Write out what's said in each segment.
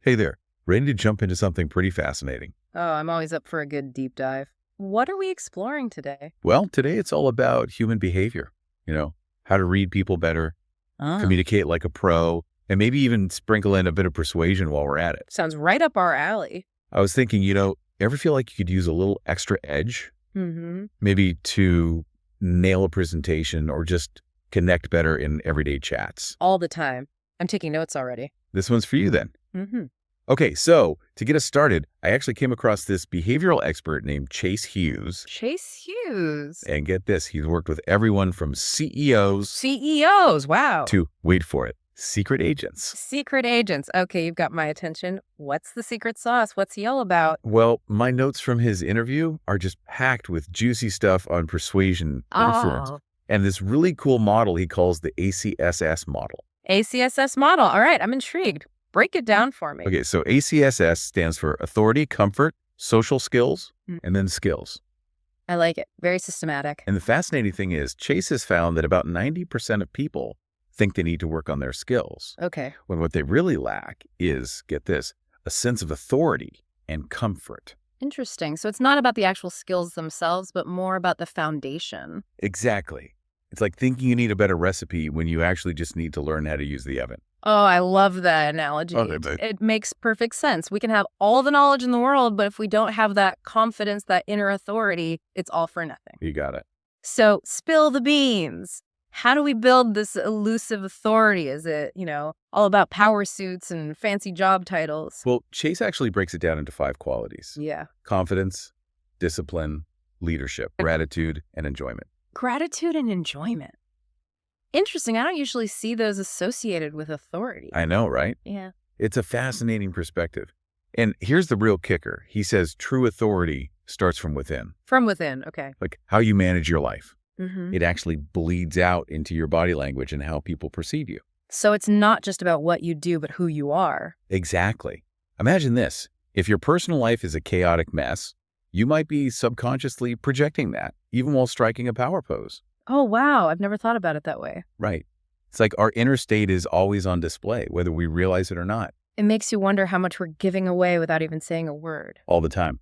Hey there, ready to jump into something pretty fascinating? Oh, I'm always up for a good deep dive. What are we exploring today? Well, today it's all about human behavior, how to read people better, Ah, communicate like a pro, and maybe even sprinkle in a bit of persuasion while we're at it. sounds right up our alley. I was thinking, ever feel like you could use a little extra edge, Mm-hmm. maybe to nail a presentation or just connect better in everyday chats? All the time. I'm taking notes already. This one's for you then. Mm-hmm. Okay, so to get us started, I actually came across this behavioral expert named Chase Hughes. Chase Hughes. And get this, he's worked with everyone from CEOs CEOs. Wow. to, wait for it, secret agents. Secret agents. Okay, you've got my attention. What's the secret sauce? What's he all about? Well, my notes from his interview are just packed with juicy stuff on persuasion, influence, Oh, and this really cool model he calls the ACSS model. ACSS model. All right, I'm intrigued. Break it down for me. Okay, so ACSS stands for authority, comfort, social skills, Mm. and then skills. I like it. Very systematic. And the fascinating thing is, Chase has found that about 90% of people think they need to work on their skills, Okay. when what they really lack is, get this, a sense of authority and comfort. Interesting. So it's not about the actual skills themselves, but more about the foundation. Exactly. It's like thinking you need a better recipe when you actually just need to learn how to use the oven. Oh, I love that analogy. Okay, but It makes perfect sense. We can have all the knowledge in the world, but if we don't have that confidence, that inner authority, it's all for nothing. you got it. So spill the beans. How do we build this elusive authority? Is it, all about power suits and fancy job titles? Well, Chase actually breaks it down into 5 qualities: Yeah. confidence, discipline, leadership, gratitude, and enjoyment. Gratitude and enjoyment. Interesting. I don't usually see those associated with authority. I know, right? Yeah. It's a fascinating perspective. And here's the real kicker. He says true authority starts from within, From within. Okay. like how you manage your life. Mm-hmm. It actually bleeds out into your body language and how people perceive you. So it's not just about what you do, but who you are. Exactly. Imagine this. If your personal life is a chaotic mess, you might be subconsciously projecting that, even while striking a power pose. Oh, wow. I've never thought about it that way. Right. It's like our inner state is always on display, whether we realize it or not, It makes you wonder how much we're giving away without even saying a word. all the time.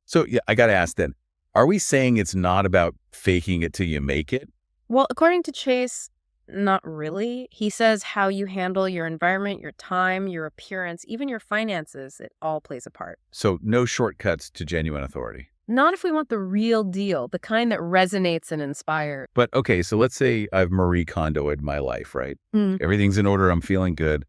So yeah, I got to ask then, are we saying it's not about faking it till you make it? Well, according to Chase, not really. He says how you handle your environment, your time, your appearance, even your finances, it all plays a part. So no shortcuts to genuine authority. Not if we want the real deal, the kind that resonates and inspires. But okay, so let's say I've Marie Kondoed my life, right? Mm. Everything's in order. I'm feeling good.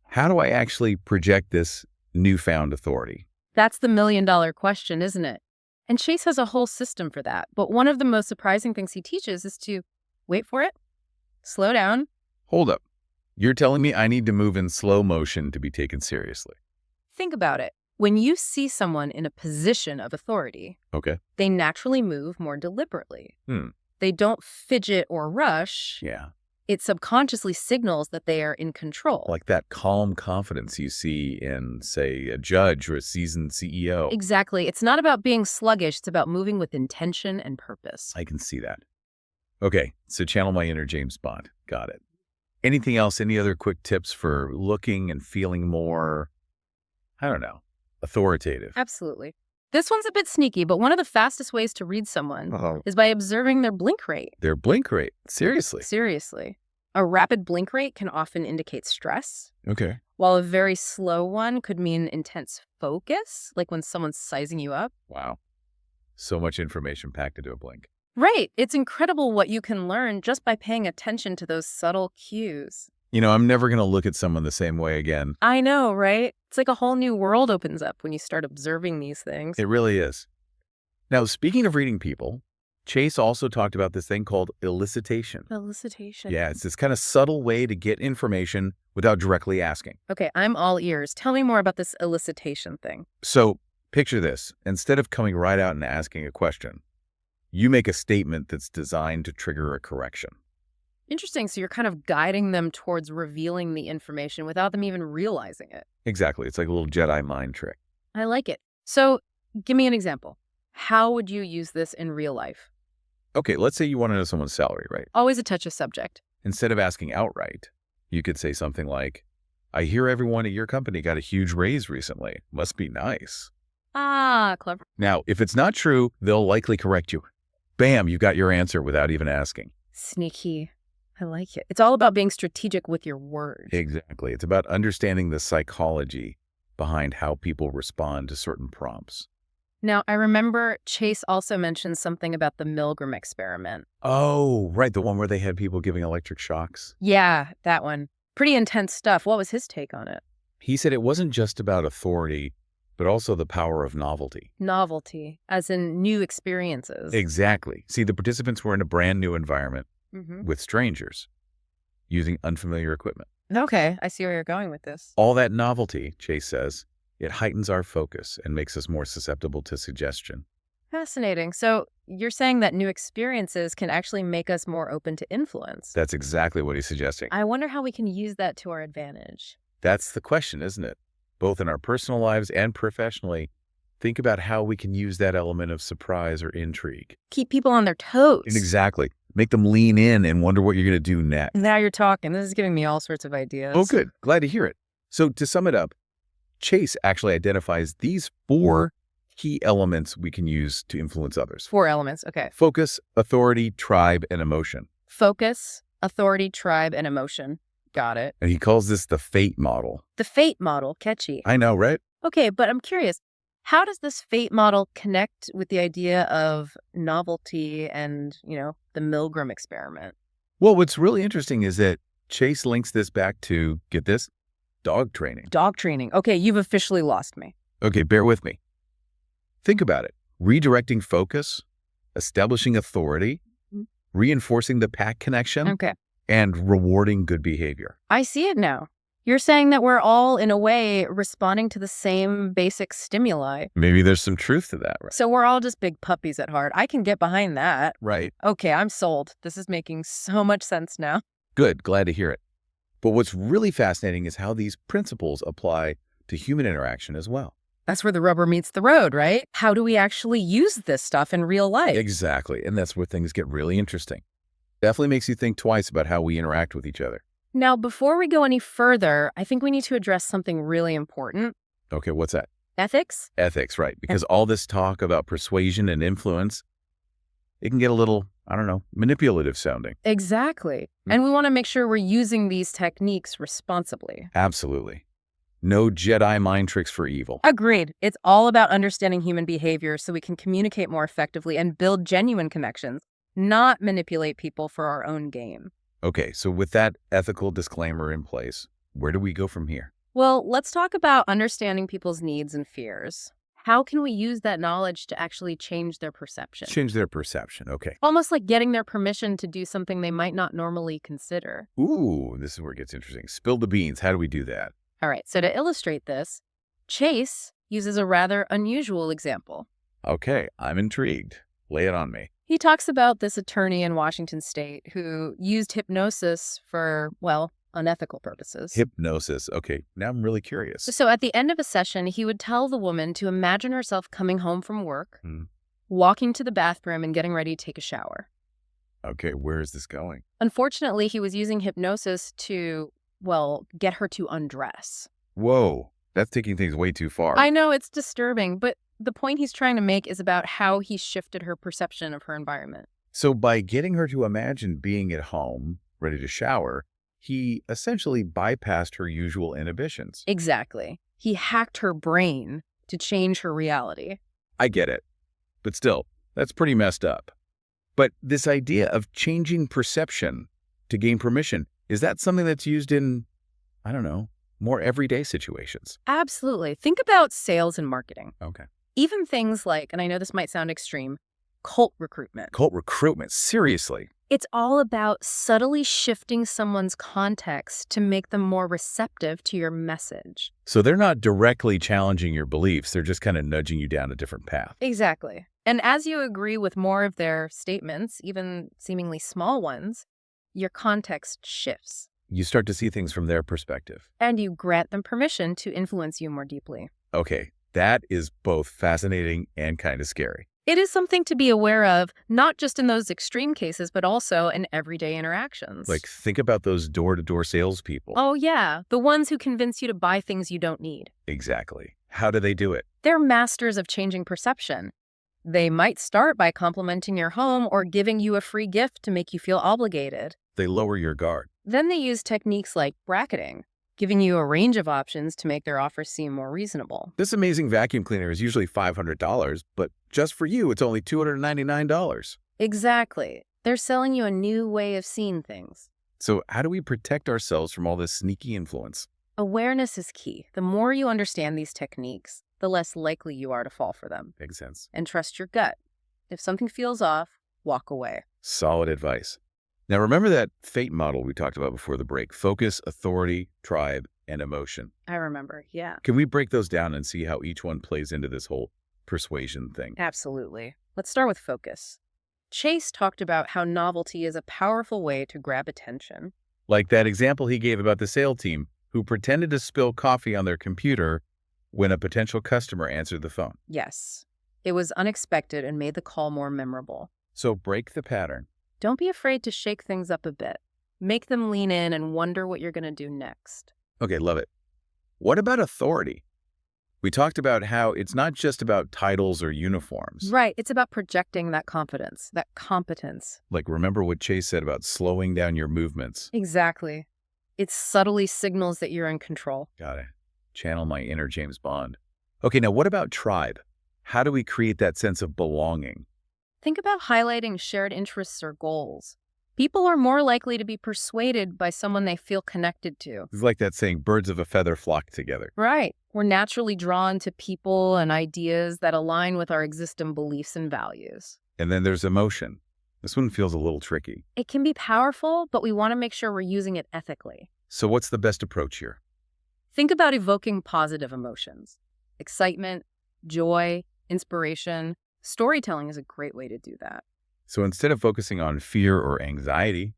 How do I actually project this newfound authority? That's the million-dollar question, isn't it? And Chase has a whole system for that. But one of the most surprising things he teaches is to wait for it, slow down. Hold up. You're telling me I need to move in slow motion to be taken seriously. Think about it. When you see someone in a position of authority, Okay. they naturally move more deliberately. Hmm. They don't fidget or rush. Yeah. It subconsciously signals that they are in control. Like that calm confidence you see in, say, a judge or a seasoned CEO. Exactly. It's not about being sluggish. It's about moving with intention and purpose. I can see that. Okay, so channel my inner James Bond. Got it. Anything else? Any other quick tips for looking and feeling more, I don't know, authoritative? Absolutely. This one's a bit sneaky, but one of the fastest ways to read someone is by observing their blink rate. Their blink rate. Seriously. Seriously. A rapid blink rate can often indicate stress, Okay. while a very slow one could mean intense focus, like when someone's sizing you up. Wow. So much information packed into a blink. Right. It's incredible what you can learn just by paying attention to those subtle cues. I'm never going to look at someone the same way again. I know, right? It's like a whole new world opens up when you start observing these things. It really is. Now, speaking of reading people, Chase also talked about this thing called elicitation. Elicitation. Yeah, it's this kind of subtle way to get information without directly asking. Okay, I'm all ears. Tell me more about this elicitation thing. So picture this. Instead of coming right out and asking a question, you make a statement that's designed to trigger a correction. Interesting. So you're kind of guiding them towards revealing the information without them even realizing it. Exactly. It's like a little Jedi mind trick. I like it. So give me an example. How would you use this in real life? Okay, let's say you want to know someone's salary, right? Always a touchy subject. Instead of asking outright, you could say something like, I hear everyone at your company got a huge raise recently. Must be nice. Ah, clever. Now, if it's not true, they'll likely correct you. Bam, you got your answer without even asking. Sneaky. I like it. It's all about being strategic with your words. Exactly. It's about understanding the psychology behind how people respond to certain prompts. Now, I remember Chase also mentioned something about the Milgram experiment. Oh, right. The one where they had people giving electric shocks. Yeah, that one. Pretty intense stuff. What was his take on it? He said it wasn't just about authority, but also the power of novelty. Novelty, as in new experiences. Exactly. See, the participants were in a brand new environment with strangers using unfamiliar equipment. Okay, I see where you're going with this. All that novelty, Chase says, it heightens our focus and makes us more susceptible to suggestion. Fascinating. So you're saying that new experiences can actually make us more open to influence. That's exactly what he's suggesting. I wonder how we can use that to our advantage. That's the question, isn't it? Both in our personal lives and professionally, think about how we can use that element of surprise or intrigue. Keep people on their toes. Exactly. Make them lean in and wonder what you're going to do next. Now you're talking. This is giving me all sorts of ideas. Oh, good. Glad to hear it. So to sum it up, Chase actually identifies these 4 key elements we can use to influence others. 4 elements. Okay. Focus, authority, tribe, and emotion. Focus, authority, tribe, and emotion. Got it. And he calls this the fate model. The fate model. Catchy. I know, right? Okay, but I'm curious. How does this fate model connect with the idea of novelty and, the Milgram experiment? Well, what's really interesting is that Chase links this back to, get this, dog training. Dog training. Okay, you've officially lost me. Okay, bear with me. Think about it. Redirecting focus, establishing authority, reinforcing the pack connection, Okay. and rewarding good behavior. I see it now. You're saying that we're all, in a way, responding to the same basic stimuli. Maybe there's some truth to that, right? So we're all just big puppies at heart. I can get behind that. Right. Okay, I'm sold. This is making so much sense now. Good. Glad to hear it. But what's really fascinating is how these principles apply to human interaction as well. That's where the rubber meets the road, right? How do we actually use this stuff in real life? Exactly. And that's where things get really interesting. Definitely makes you think twice about how we interact with each other. Now, before we go any further, I think we need to address something really important. Okay, what's that? Ethics? Ethics, right. Because all this talk about persuasion and influence, it can get a little, manipulative sounding. Exactly. And we want to make sure we're using these techniques responsibly. Absolutely. No Jedi mind tricks for evil. Agreed. It's all about understanding human behavior so we can communicate more effectively and build genuine connections, not manipulate people for our own gain. Okay, so with that ethical disclaimer in place, where do we go from here? Well, let's talk about understanding people's needs and fears. How can we use that knowledge to actually change their perception? Change their perception, okay. Almost like getting their permission to do something they might not normally consider. Ooh, this is where it gets interesting. Spill the beans. How do we do that? All right, so to illustrate this, Chase uses a rather unusual example. Okay, I'm intrigued. Lay it on me. He talks about this attorney in Washington state who used hypnosis for, unethical purposes. Hypnosis. Okay, now I'm really curious. So at the end of a session, he would tell the woman to imagine herself coming home from work, walking to the bathroom, and getting ready to take a shower. Okay, where is this going? Unfortunately, he was using hypnosis to, get her to undress. Whoa, that's taking things way too far. I know, it's disturbing, but the point he's trying to make is about how he shifted her perception of her environment. So by getting her to imagine being at home, ready to shower, he essentially bypassed her usual inhibitions. Exactly. He hacked her brain to change her reality. I get it. But still, that's pretty messed up. But this idea of changing perception to gain permission, is that something that's used in, more everyday situations? Absolutely. Think about sales and marketing. Okay. Even things like, and I know this might sound extreme, cult recruitment. Cult recruitment, seriously. It's all about subtly shifting someone's context to make them more receptive to your message. So they're not directly challenging your beliefs, they're just kind of nudging you down a different path. Exactly. And as you agree with more of their statements, even seemingly small ones, your context shifts. You start to see things from their perspective. And you grant them permission to influence you more deeply. Okay, that is both fascinating and kind of scary. It is something to be aware of, not just in those extreme cases, but also in everyday interactions. Like, think about those door-to-door salespeople. Oh, yeah, the ones who convince you to buy things you don't need. Exactly. How do they do it? They're masters of changing perception. They might start by complimenting your home or giving you a free gift to make you feel obligated. They lower your guard. Then they use techniques like bracketing, giving you a range of options to make their offers seem more reasonable. This amazing vacuum cleaner is usually $500, but just for you, it's only $299. Exactly. They're selling you a new way of seeing things. So how do we protect ourselves from all this sneaky influence? Awareness is key. The more you understand these techniques, the less likely you are to fall for them. Makes sense. And trust your gut. If something feels off, walk away. Solid advice. Now, remember that fate model we talked about before the break? Focus, authority, tribe, and emotion. I remember, yeah. Can we break those down and see how each one plays into this whole persuasion thing? Absolutely. Let's start with focus. Chase talked about how novelty is a powerful way to grab attention. Like that example he gave about the sales team who pretended to spill coffee on their computer when a potential customer answered the phone. Yes. It was unexpected and made the call more memorable. So break the pattern. Don't be afraid to shake things up a bit. Make them lean in and wonder what you're going to do next. Okay, love it. What about authority? We talked about how it's not just about titles or uniforms. Right. It's about projecting that confidence, that competence. Like, remember what Chase said about slowing down your movements. Exactly. It subtly signals that you're in control. Got it. Channel my inner James Bond. Okay, now what about tribe? How do we create that sense of belonging? Think about highlighting shared interests or goals. People are more likely to be persuaded by someone they feel connected to. It's like that saying, birds of a feather flock together. Right. We're naturally drawn to people and ideas that align with our existing beliefs and values. And then there's emotion. This one feels a little tricky. It can be powerful, but we want to make sure we're using it ethically. So what's the best approach here? Think about evoking positive emotions. Excitement, joy, inspiration. Storytelling is a great way to do that. So instead of focusing on fear or anxiety,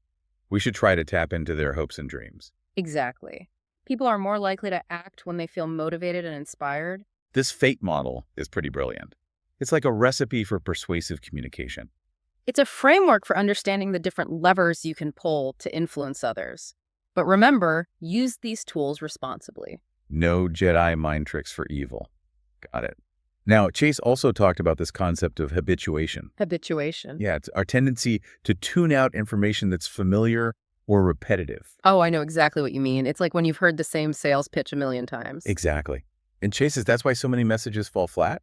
we should try to tap into their hopes and dreams. Exactly. People are more likely to act when they feel motivated and inspired. This fate model is pretty brilliant. It's like a recipe for persuasive communication. It's a framework for understanding the different levers you can pull to influence others. But remember, use these tools responsibly. No Jedi mind tricks for evil. Got it. Now, Chase also talked about this concept of habituation. Habituation. Yeah, it's our tendency to tune out information that's familiar or repetitive. Oh, I know exactly what you mean. It's like when you've heard the same sales pitch a million times. Exactly. And Chase says that's why so many messages fall flat.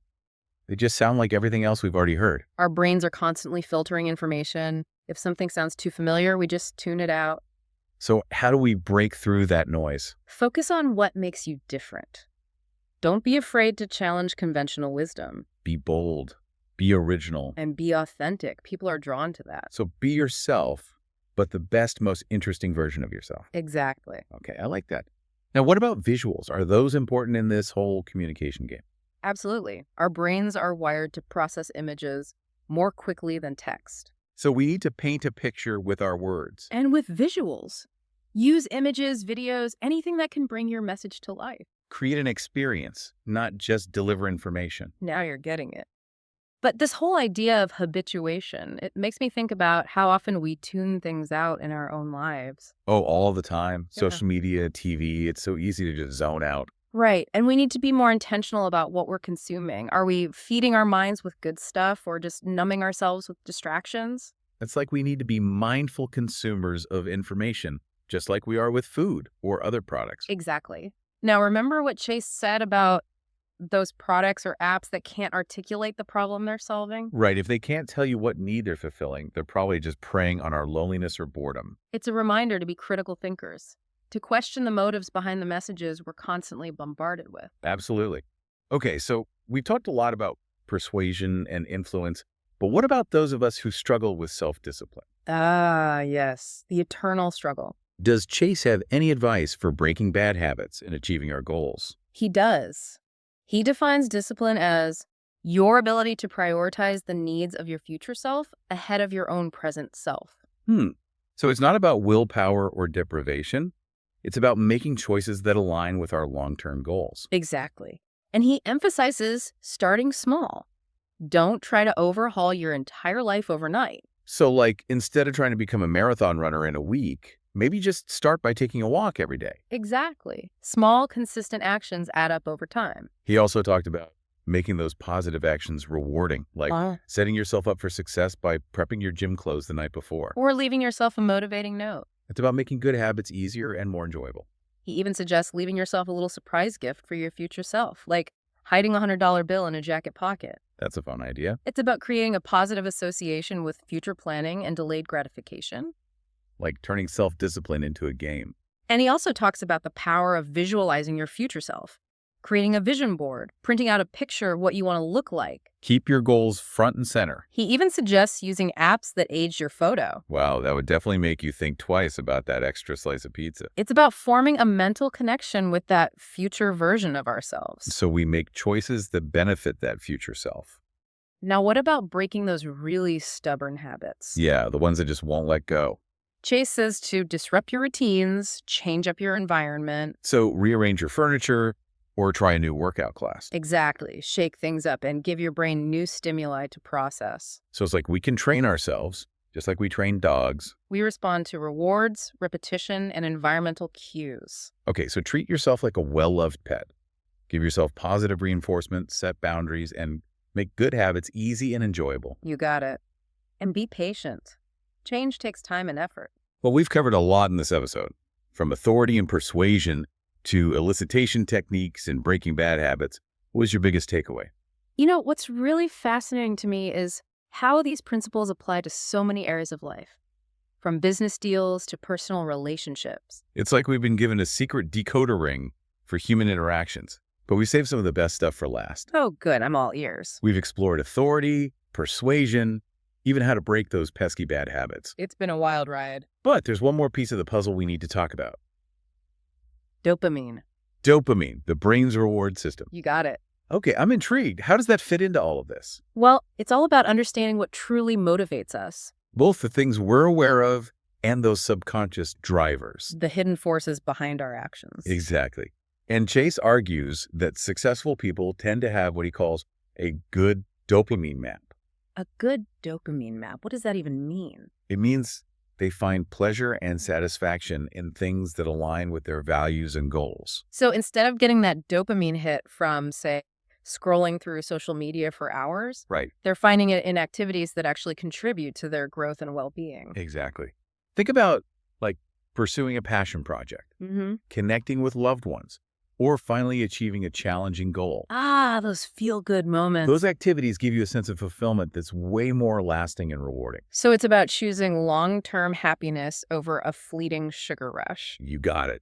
They just sound like everything else we've already heard. Our brains are constantly filtering information. If something sounds too familiar, we just tune it out. So how do we break through that noise? Focus on what makes you different. Don't be afraid to challenge conventional wisdom. Be bold. Be original. And be authentic. People are drawn to that. So be yourself, but the best, most interesting version of yourself. Exactly. Okay, I like that. Now, what about visuals? Are those important in this whole communication game? Absolutely. Our brains are wired to process images more quickly than text. So we need to paint a picture with our words. And with visuals. Use images, videos, anything that can bring your message to life. Create an experience, not just deliver information. Now you're getting it. But this whole idea of habituation, it makes me think about how often we tune things out in our own lives. Oh, all the time. Yeah. Social media, TV, it's so easy to just zone out. Right. And we need to be more intentional about what we're consuming. Are we feeding our minds with good stuff or just numbing ourselves with distractions? It's like we need to be mindful consumers of information, just like we are with food or other products. Exactly. Now, remember what Chase said about those products or apps that can't articulate the problem they're solving? Right. If they can't tell you what need they're fulfilling, they're probably just preying on our loneliness or boredom. It's a reminder to be critical thinkers, to question the motives behind the messages we're constantly bombarded with. Absolutely. Okay, so we've talked a lot about persuasion and influence, but what about those of us who struggle with self-discipline? Ah, yes. The eternal struggle. Does Chase have any advice for breaking bad habits and achieving our goals? He does. He defines discipline as your ability to prioritize the needs of your future self ahead of your own present self. So it's not about willpower or deprivation. It's about making choices that align with our long-term goals. Exactly. And he emphasizes starting small. Don't try to overhaul your entire life overnight. So, like, instead of trying to become a marathon runner in a week, maybe just start by taking a walk every day. Exactly. Small, consistent actions add up over time. He also talked about making those positive actions rewarding, like setting yourself up for success by prepping your gym clothes the night before. Or leaving yourself a motivating note. It's about making good habits easier and more enjoyable. He even suggests leaving yourself a little surprise gift for your future self, like hiding a $100 bill in a jacket pocket. That's a fun idea. It's about creating a positive association with future planning and delayed gratification. Like turning self-discipline into a game. And he also talks about the power of visualizing your future self, creating a vision board, printing out a picture of what you want to look like. Keep your goals front and center. He even suggests using apps that age your photo. Wow, that would definitely make you think twice about that extra slice of pizza. It's about forming a mental connection with that future version of ourselves. So we make choices that benefit that future self. Now, what about breaking those really stubborn habits? Yeah, the ones that just won't let go. Chase says to disrupt your routines, change up your environment. So rearrange your furniture or try a new workout class. Exactly. Shake things up and give your brain new stimuli to process. So it's like we can train ourselves, just like we train dogs. We respond to rewards, repetition, and environmental cues. Okay, so treat yourself like a well-loved pet. Give yourself positive reinforcement, set boundaries, and make good habits easy and enjoyable. You got it. And be patient. Change takes time and effort. Well, we've covered a lot in this episode, from authority and persuasion to elicitation techniques and breaking bad habits. What was your biggest takeaway? You know, what's really fascinating to me is how these principles apply to so many areas of life, from business deals to personal relationships. It's like we've been given a secret decoder ring for human interactions, but we saved some of the best stuff for last. Oh, good. I'm all ears. We've explored authority, persuasion, even how to break those pesky bad habits. It's been a wild ride. But there's one more piece of the puzzle we need to talk about. Dopamine. Dopamine, the brain's reward system. You got it. Okay, I'm intrigued. How does that fit into all of this? Well, it's all about understanding what truly motivates us. Both the things we're aware of and those subconscious drivers. The hidden forces behind our actions. Exactly. And Chase argues that successful people tend to have what he calls a good dopamine map. A good dopamine map. What does that even mean? It means they find pleasure and satisfaction in things that align with their values and goals. So instead of getting that dopamine hit from, say, scrolling through social media for hours, Right. they're finding it in activities that actually contribute to their growth and well-being. Exactly. Think about, like, pursuing a passion project, connecting with loved ones, or finally achieving a challenging goal. Ah, those feel-good moments. Those activities give you a sense of fulfillment that's way more lasting and rewarding. So it's about choosing long-term happiness over a fleeting sugar rush. You got it.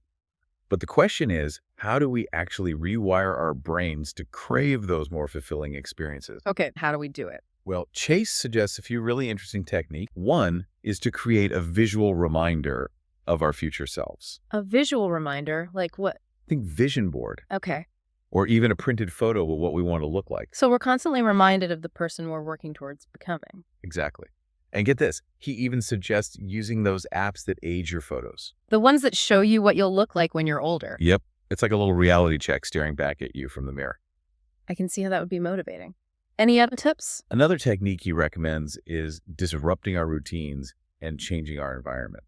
But the question is, how do we actually rewire our brains to crave those more fulfilling experiences? Okay, how do we do it? Well, Chase suggests a few really interesting techniques. One is to create a visual reminder of our future selves. A visual reminder? Like what? Think vision board, Okay. or even a printed photo of what we want to look like. So we're constantly reminded of the person we're working towards becoming. Exactly. And get this, he even suggests using those apps that age your photos. The ones that show you what you'll look like when you're older. Yep. It's like a little reality check staring back at you from the mirror. I can see how that would be motivating. Any other tips? Another technique he recommends is disrupting our routines and changing our environment.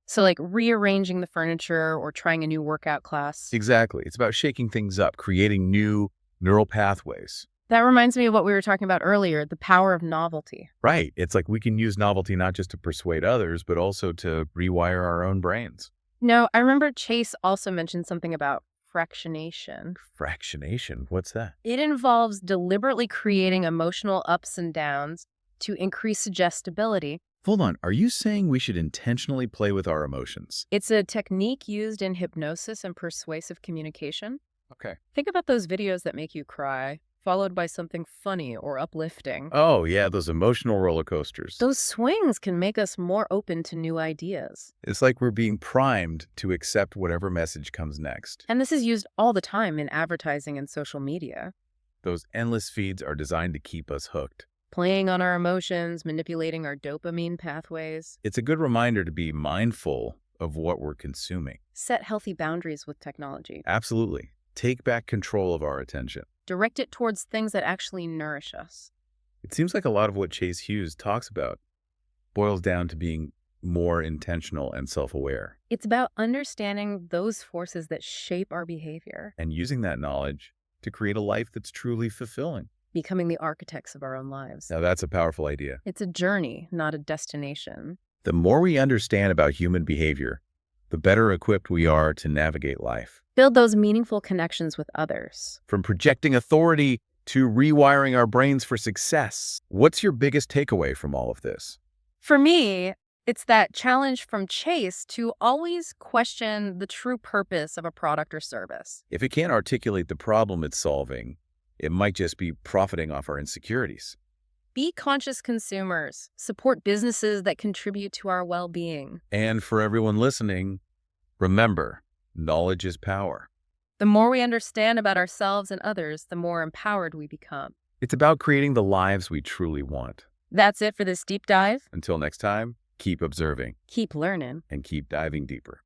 So like rearranging the furniture or trying a new workout class. Exactly. It's about shaking things up, creating new neural pathways. That reminds me of what we were talking about earlier, the power of novelty. Right. It's like we can use novelty not just to persuade others, but also to rewire our own brains. No, I remember Chase also mentioned something about fractionation. Fractionation? What's that? It involves deliberately creating emotional ups and downs to increase suggestibility. Hold on. Are you saying we should intentionally play with our emotions? It's a technique used in hypnosis and persuasive communication. Okay. Think about those videos that make you cry, followed by something funny or uplifting. Oh, yeah, those emotional roller coasters. Those swings can make us more open to new ideas. It's like we're being primed to accept whatever message comes next. And this is used all the time in advertising and social media. Those endless feeds are designed to keep us hooked. Playing on our emotions, manipulating our dopamine pathways. It's a good reminder to be mindful of what we're consuming. Set healthy boundaries with technology. Absolutely. Take back control of our attention. Direct it towards things that actually nourish us. It seems like a lot of what Chase Hughes talks about boils down to being more intentional and self-aware, It's about understanding those forces that shape our behavior, and using that knowledge to create a life that's truly fulfilling. becoming the architects of our own lives. Now, that's a powerful idea. It's a journey, not a destination. The more we understand about human behavior, the better equipped we are to navigate life. Build those meaningful connections with others. From projecting authority to rewiring our brains for success. What's your biggest takeaway from all of this? For me, it's that challenge from Chase to always question the true purpose of a product or service. If it can't articulate the problem it's solving, it might just be profiting off our insecurities. Be conscious consumers. Support businesses that contribute to our well-being. And for everyone listening, remember, knowledge is power. The more we understand about ourselves and others, the more empowered we become. It's about creating the lives we truly want. That's it for this deep dive. Until next time, keep observing Keep learning. and keep diving deeper.